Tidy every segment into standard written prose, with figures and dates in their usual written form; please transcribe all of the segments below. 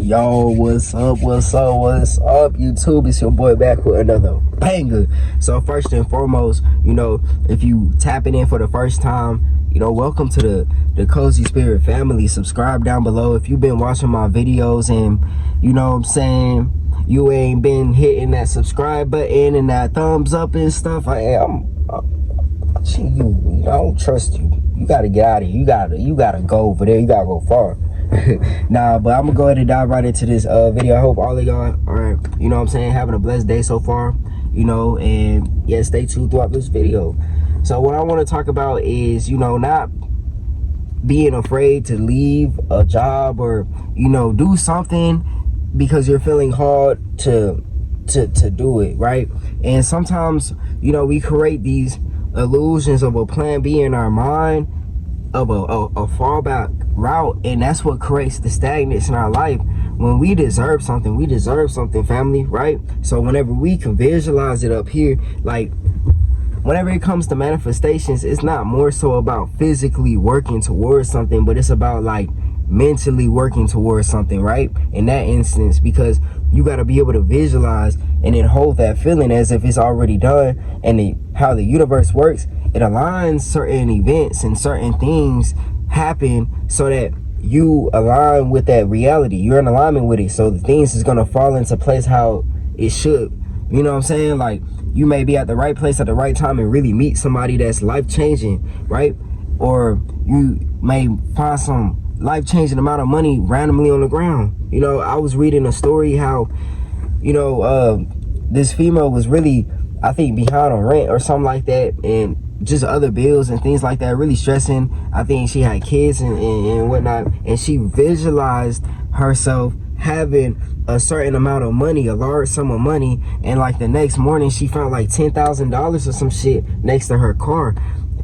Yo, what's up, YouTube? It's your boy back with another banger. So first and foremost, if you tapping in for the first time, welcome to the Cozy Spirit family. Subscribe down below if you've been watching my videos and you ain't been hitting that subscribe button and that thumbs up and stuff. I don't trust you. You gotta get out of here. You gotta go over there. You gotta go far. Nah, but I'm gonna go ahead and dive right into this video. I hope all of y'all are, having a blessed day so far, and yeah, stay tuned throughout this video. So what I want to talk about is, not being afraid to leave a job or, do something because you're feeling hard to do it, right? And sometimes, we create these illusions of a plan B in our mind, of a fallback route, and that's what creates the stagnance in our life. When we deserve something, family, right? So whenever we can visualize it up here, like whenever it comes to manifestations, it's not more so about physically working towards something, but it's about like mentally working towards something, right? In that instance, because you got to be able to visualize and then hold that feeling as if it's already done. And how the universe works, it aligns certain events and certain things happen so that you align with that reality. You're in alignment with it, so the things is going to fall into place how it should. You know what I'm saying? Like, you may be at the right place at the right time and really meet somebody that's life-changing, right? Or you may find some life-changing amount of money randomly on the ground. I was reading a story how this female was really, I think, behind on rent or something like that, and just other bills and things like that, really stressing. I think she had kids and whatnot, and she visualized herself having a certain amount of money, a large sum of money, and like the next morning she found like $10,000 or some shit next to her car.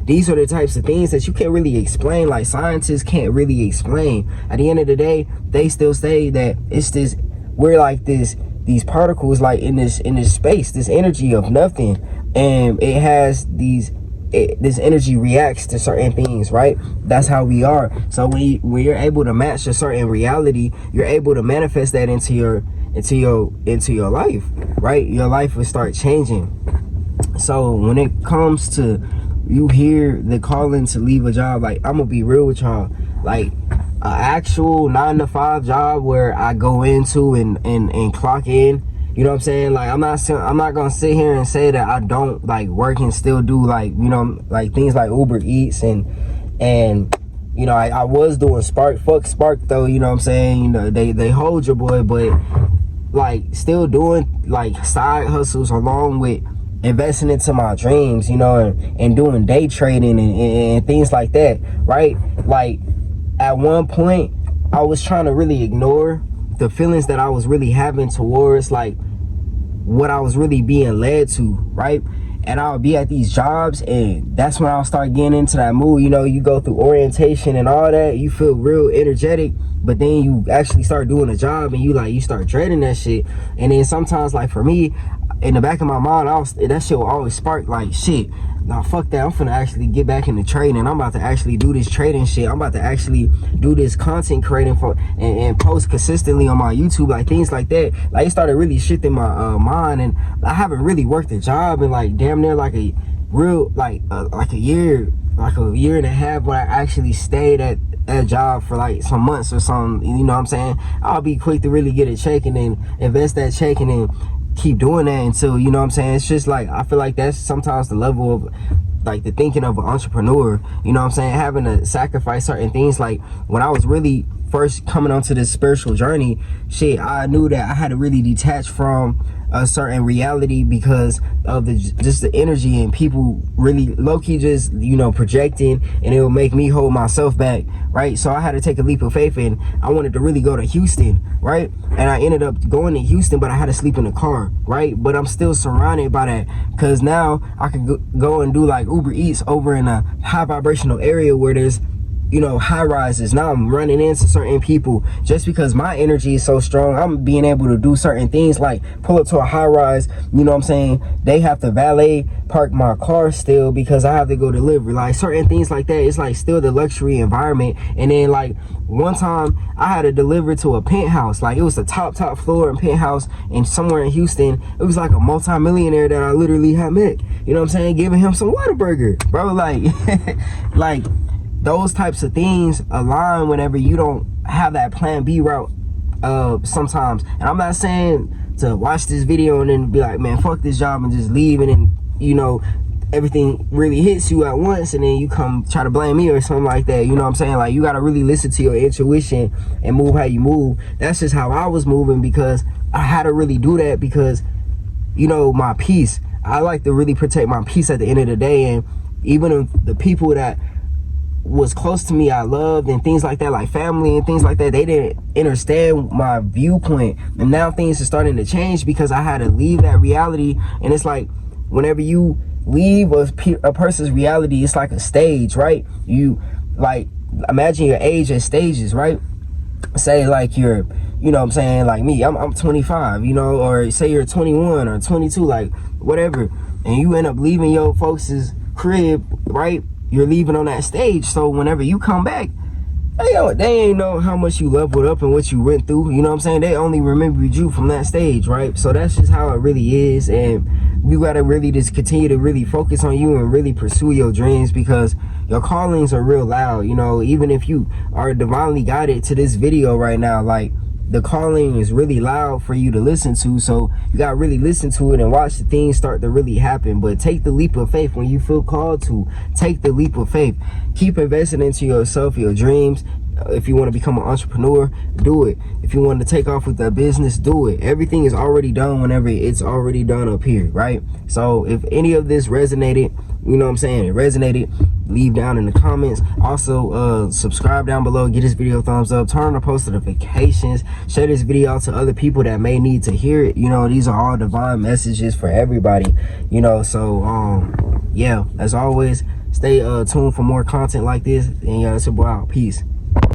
These are the types of things that you can't really explain, like scientists can't really explain. At the end of the day, they still say that it's this, we're like these particles like in this space, this energy of nothing, and it has this energy reacts to certain things, right? That's how we are. So when you're able to match a certain reality, you're able to manifest that into your life, right? Your life will start changing. So when it comes to you hear the calling to leave a job, like, I'm gonna be real with y'all, like an actual 9-to-5 job where I go into and clock in, you know what I'm saying? Like, I'm not gonna sit here and say that I don't like work and still do like, like things like Uber Eats and I was doing Spark. Fuck Spark though, you know what I'm saying? They hold your boy, but like still doing like side hustles along with investing into my dreams, and doing day trading and things like that, right? Like, at one point I was trying to really ignore the feelings that I was really having towards like what I was really being led to, right? And I would be at these jobs, and that's when I'll start getting into that mood. You go through orientation and all that, you feel real energetic, but then you actually start doing a job and you start dreading that shit. And then sometimes, like for me, in the back of my mind, that shit will always spark like, shit, nah, fuck that, I'm finna actually get back into trading. I'm about to actually do this trading shit. I'm about to actually do this content creating for and post consistently on my YouTube, like things like that. Like, it started really shifting my mind, and I haven't really worked a job in like damn near like a real like a year and a half, where I actually stayed at a job for like some months or something. You know what I'm saying? I'll be quick to really get a check and then invest that check and then keep doing that until, you know what I'm saying? It's just like, I feel like that's sometimes the level of like the thinking of an entrepreneur, you know what I'm saying? Having to sacrifice certain things. Like, when I was really first coming onto this spiritual journey, shit, I knew that I had to really detach from a certain reality because of just the energy and people really low-key just projecting, and it will make me hold myself back, right? So I had to take a leap of faith, and I wanted to really go to Houston, right? And I ended up going to Houston, but I had to sleep in the car, right? But I'm still surrounded by that, because now I could go and do like Uber Eats over in a high vibrational area where there's you know, high rises. Now I'm running into certain people just because my energy is so strong. I'm being able to do certain things like pull up to a high rise, you know what I'm saying? They have to valet park my car still because I have to go deliver. Like certain things like that. It's like still the luxury environment. And then like one time I had to deliver to a penthouse. Like it was the top floor and penthouse, and somewhere in Houston, it was like a multi-millionaire that I literally had met. You know what I'm saying? Giving him some Whataburger, bro. Like like those types of things align whenever you don't have that plan B route sometimes. And I'm not saying to watch this video and then be like, man, fuck this job and just leave, and then, you know, everything really hits you at once and then you come try to blame me or something like that. You know what I'm saying? Like, you got to really listen to your intuition and move how you move. That's just how I was moving, because I had to really do that because, you know, my peace. I like to really protect my peace at the end of the day. And even if the people that was close to me, I loved, and things like that, like family and things like that, they didn't understand my viewpoint. And now things are starting to change because I had to leave that reality. And it's like, whenever you leave a person's reality, it's like a stage, right? You, like, imagine your age as stages, right? Say like you're, you know what I'm saying, like me, I'm 25, you know, or say you're 21 or 22, like whatever, and you end up leaving your folks' crib, right? You're leaving on that stage. So whenever you come back, they ain't know how much you leveled up and what you went through. You know what I'm saying? They only remembered you from that stage, right? So that's just how it really is. And you gotta really just continue to really focus on you and really pursue your dreams, because your callings are real loud. You know, even if you are divinely guided to this video right now, like, the calling is really loud for you to listen to. So you gotta really listen to it and watch the things start to really happen. But take the leap of faith when you feel called to. Take the leap of faith. Keep investing into yourself, your dreams. If you want to become an entrepreneur, do it. If you want to take off with that business, do it. Everything is already done whenever it's already done up here, right? So if any of this resonated, you know what I'm saying, it resonated, leave down in the comments. Also, subscribe down below, get this video a thumbs up, turn on the post notifications, share this video out to other people that may need to hear it. You know, these are all divine messages for everybody, you know. So yeah, as always, stay tuned for more content like this. And yeah, it's your boy out. Peace.